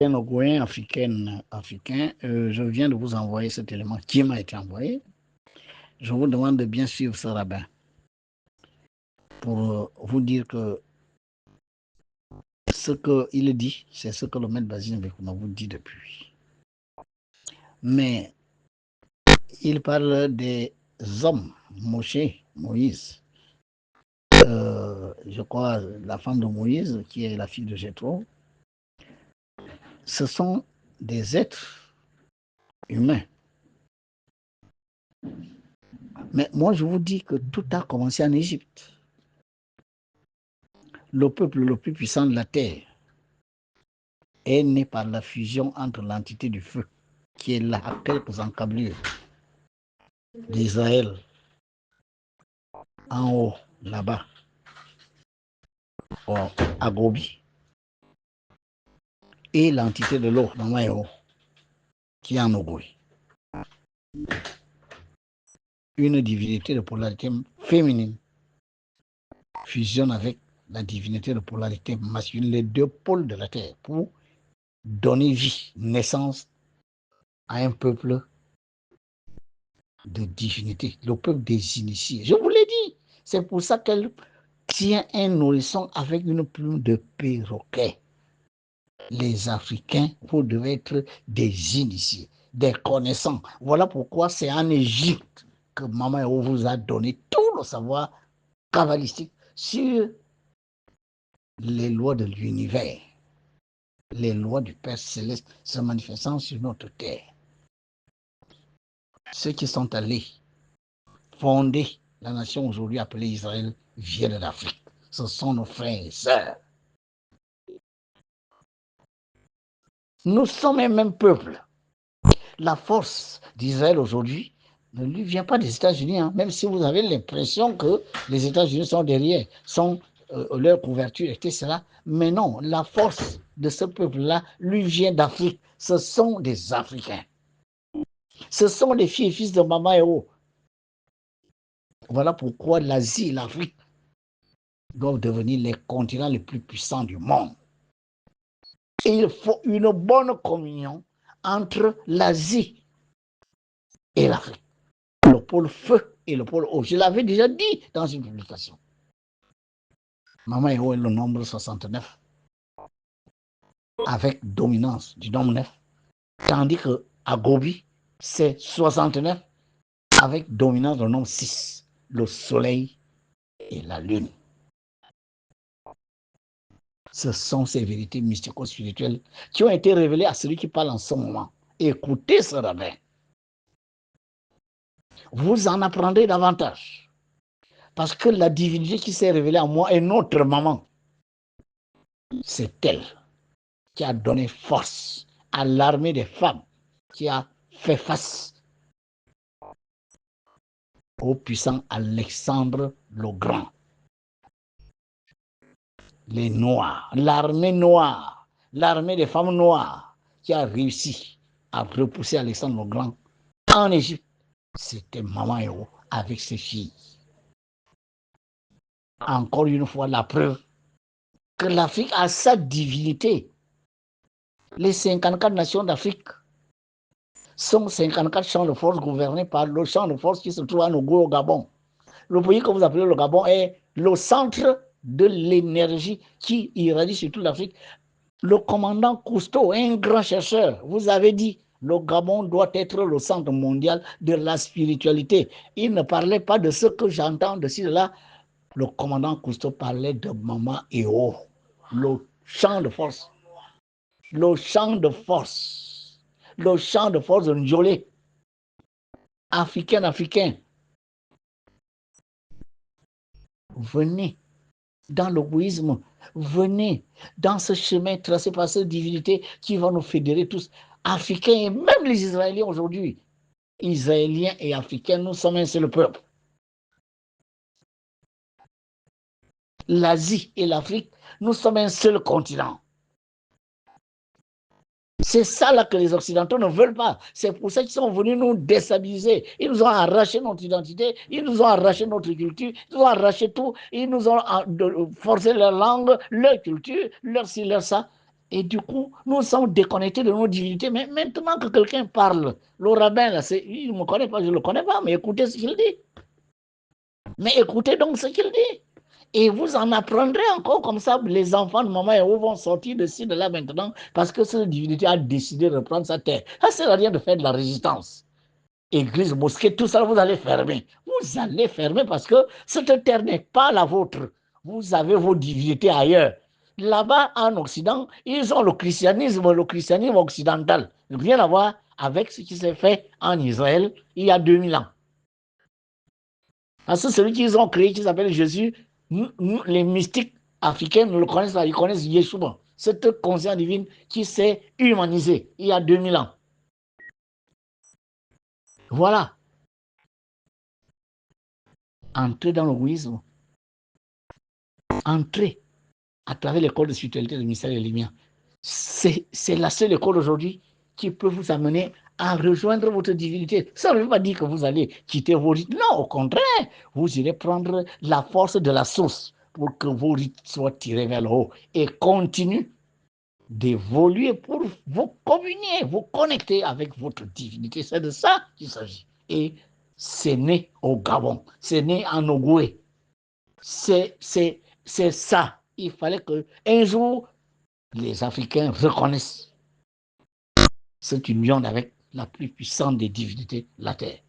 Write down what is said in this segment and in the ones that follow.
Ogoyen, africain, je viens de vous envoyer cet élément qui m'a été envoyé. Je vous demande de bien suivre ce rabbin pour vous dire que ce qu'il dit, c'est ce que le maître Basile Mekuma vous dit depuis. Mais il parle des hommes, Moïse, je crois la femme de Moïse, qui est la fille de Jéthro. Ce sont des êtres humains. Mais moi, je vous dis que tout a commencé en Égypte. Le peuple le plus puissant de la terre est né par la fusion entre l'entité du feu, qui est là à quelques encablures d'Israël, en haut, là-bas, à Gobi, et l'entité de l'eau, Mamaïo, qui est en Ogoï. Une divinité de polarité féminine fusionne avec la divinité de polarité masculine, les deux pôles de la terre, pour donner vie, naissance à un peuple de divinité, le peuple des initiés. Je vous l'ai dit, c'est pour ça qu'elle tient un nourrisson avec une plume de perroquet. Les Africains, vous devez être des initiés, des connaissants. Voilà pourquoi c'est en Égypte que Maman vous a donné tout le savoir kabbalistique sur les lois de l'univers, les lois du Père Céleste se manifestant sur notre terre. Ceux qui sont allés fonder la nation aujourd'hui appelée Israël viennent d'Afrique. Ce sont nos frères et sœurs. Nous sommes un même peuple. La force d'Israël aujourd'hui ne lui vient pas des États-Unis, hein, même si vous avez l'impression que les États-Unis sont derrière, sont leur couverture, etc. Mais non, la force de ce peuple-là lui vient d'Afrique. Ce sont des Africains. Ce sont les filles et fils de Mama Eo. Voilà pourquoi l'Asie et l'Afrique doivent devenir les continents les plus puissants du monde. Et il faut une bonne communion entre l'Asie et l'Afrique. Le pôle feu et le pôle eau. Je l'avais déjà dit dans une publication. Mama Eo est le nombre 69 avec dominance du nombre 9. Tandis qu'à Gobi, c'est 69 avec dominance du nombre 6. Le soleil et la lune. Ce sont ces vérités mystico-spirituelles qui ont été révélées à celui qui parle en ce moment. Écoutez ce rabbin. Vous en apprendrez davantage. Parce que la divinité qui s'est révélée à moi est notre maman. C'est elle qui a donné force à l'armée des femmes, qui a fait face au puissant Alexandre le Grand. Les Noirs, l'armée noire, l'armée des femmes noires qui a réussi à repousser Alexandre le Grand en Égypte. C'était Maman Eo avec ses filles. Encore une fois, la preuve que l'Afrique a sa divinité. Les 54 nations d'Afrique sont 54 champs de force gouvernés par le champ de force qui se trouve à Nogo au Gabon. Le pays que vous appelez le Gabon est le centre de l'énergie qui irradie sur toute l'Afrique. Le commandant Cousteau, un grand chercheur, vous avez dit le Gabon doit être le centre mondial de la spiritualité. Il ne parlait pas de ce que j'entends de ci, de là. Le commandant Cousteau parlait de Mama Eo, le champ de force. Le champ de force. Le champ de force de Njolé. Africain. Venez dans l'égoïsme. Venez dans ce chemin tracé par cette divinité qui va nous fédérer tous, Africains et même les Israéliens aujourd'hui. Israéliens et Africains, nous sommes un seul peuple. L'Asie et l'Afrique, nous sommes un seul continent. C'est ça là que les Occidentaux ne veulent pas. C'est pour ça qu'ils sont venus nous déstabiliser. Ils nous ont arraché notre identité, ils nous ont arraché notre culture, ils nous ont arraché tout, ils nous ont forcé leur langue, leur culture, leur ci, leur ça. Et du coup, nous sommes déconnectés de nos divinités. Mais maintenant que quelqu'un parle, le rabbin, là, il ne me connaît pas, je ne le connais pas, mais écoutez ce qu'il dit. Mais écoutez donc ce qu'il dit. Et vous en apprendrez encore comme ça. Les enfants de maman et vont sortir de ci, de là maintenant, parce que cette divinité a décidé de prendre sa terre. Ça ne sert à rien de faire de la résistance. Église, mosquée, tout ça, vous allez fermer. Vous allez fermer parce que cette terre n'est pas la vôtre. Vous avez vos divinités ailleurs. Là-bas, en Occident, ils ont le christianisme occidental. Rien à voir avec ce qui s'est fait en Israël il y a 2000 ans. Parce que celui qu'ils ont créé, qui s'appelle Jésus, les mystiques africains ne le connaissent pas, ils connaissent Yeshua, cette conscience divine qui s'est humanisée il y a 2000 ans. Voilà. Entrez dans le wouisme. Entrez à travers l'école de spiritualité de ministère des Lumières. C'est la seule école aujourd'hui qui peut vous amener à rejoindre votre divinité. Ça ne veut pas dire que vous allez quitter vos rites. Non, au contraire, vous irez prendre la force de la source pour que vos rites soient tirés vers le haut et continuent d'évoluer pour vous communier, vous connecter avec votre divinité. C'est de ça qu'il s'agit. Et c'est né au Gabon, c'est né en Ogooué. C'est ça. Il fallait qu'un jour, les Africains reconnaissent cette union avec la plus puissante des divinités, la Terre.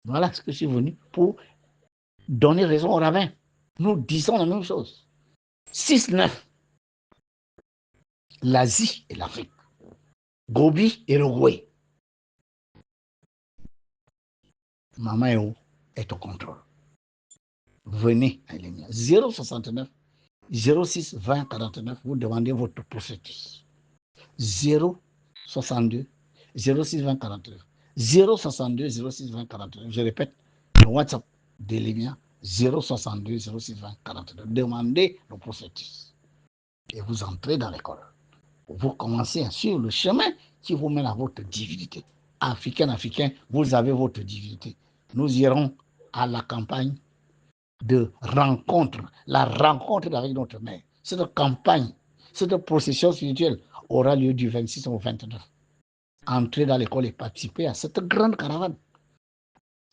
Voilà ce que je suis venu pour donner raison aux rabbins. Nous disons la même chose. 6-9, l'Asie et l'Afrique. Gobi et le Roué. Mama est au contrôle. Venez à l'émission. 069 06 20 49, vous demandez votre processus. 062 06 20 49. 062 06 20 49. Je répète, le WhatsApp de l'émission 062 06 20 49. Demandez le processus. Et vous entrez dans l'école. Vous commencez sur le chemin qui vous mène à votre divinité. Africain, vous avez votre divinité. Nous irons à la campagne de rencontre, la rencontre avec notre mère. Cette campagne, cette procession spirituelle aura lieu du 26 au 29. Entrez dans l'école et participez à cette grande caravane,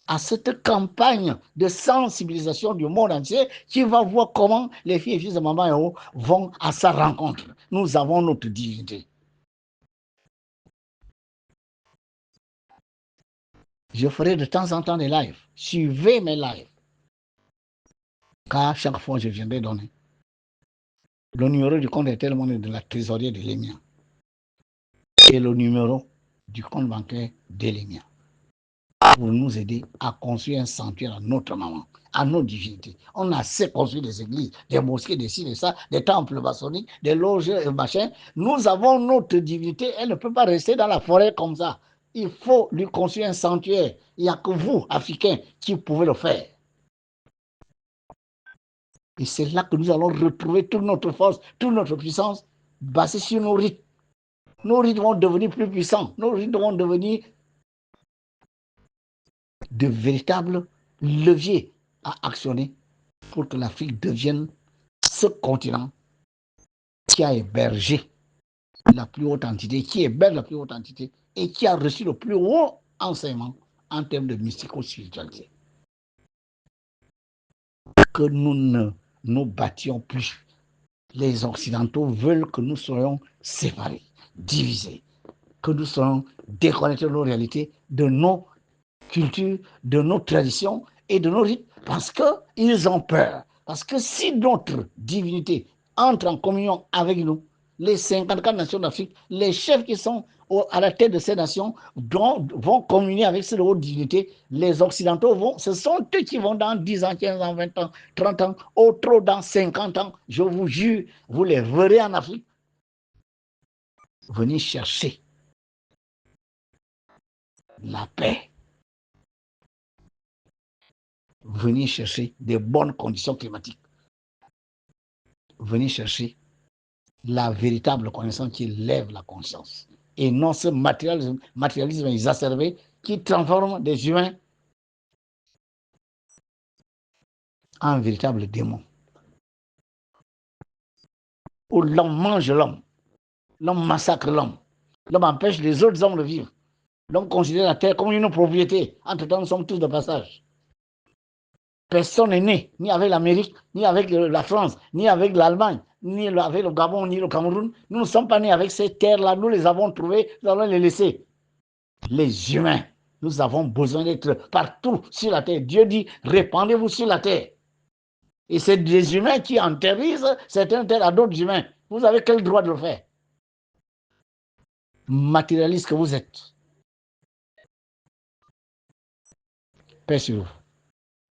à cette campagne de sensibilisation du monde entier qui va voir comment les filles et fils de Maman Yao vont à sa rencontre. Nous avons notre divinité. Je ferai de temps en temps des lives. Suivez mes lives. Car chaque fois, je viendrai donner. Le numéro du compte est tellement de la trésorerie de l'EMIA. Et le numéro du compte bancaire de l'EMIA. Pour nous aider à construire un sanctuaire à notre maman, à nos divinités. On a assez construit des églises, des mosquées, des ci, des ça, des temples maçonniques, des loges et machin. Nous avons notre divinité, elle ne peut pas rester dans la forêt comme ça. Il faut lui construire un sanctuaire. Il n'y a que vous, Africains, qui pouvez le faire. Et c'est là que nous allons retrouver toute notre force, toute notre puissance, basée sur nos rites. Nos rites vont devenir plus puissants. Nos rites vont devenir de véritables leviers à actionner pour que l'Afrique devienne ce continent qui a hébergé la plus haute entité, qui héberge la plus haute entité et qui a reçu le plus haut enseignement en termes de mystico-spiritualité. Que nous ne nous battions plus. Les Occidentaux veulent que nous soyons séparés, divisés, que nous soyons déconnectés de nos réalités, de nos cultures, de nos traditions et de nos rites, parce qu'ils ont peur. Parce que si notre divinité entre en communion avec nous, les 54 nations d'Afrique, les chefs qui sont à la tête de ces nations vont communier avec ces hautes divinités. Les Occidentaux ce sont eux qui vont dans 10 ans, 15 ans, 20 ans, 30 ans, au trop dans 50 ans, je vous jure, vous les verrez en Afrique. Venez chercher la paix. Venez chercher des bonnes conditions climatiques. Venez chercher la véritable connaissance qui lève la conscience. Et non ce matérialisme exacerbé qui transforme des humains en véritables démons. où l'homme mange l'homme, l'homme massacre l'homme, l'homme empêche les autres hommes de vivre. L'homme considère la terre comme une propriété. Entre-temps, nous sommes tous de passage. Personne n'est né, ni avec l'Amérique, ni avec la France, ni avec l'Allemagne, ni avec le Gabon, ni le Cameroun. Nous ne sommes pas nés avec ces terres-là. Nous les avons trouvées, nous allons les laisser. Les humains, nous avons besoin d'être partout sur la terre. Dieu dit, répandez-vous sur la terre. Et c'est des humains qui enterrisent certaines terres à d'autres humains. Vous avez quel droit de le faire? Matérialiste que vous êtes. Paix sur vous.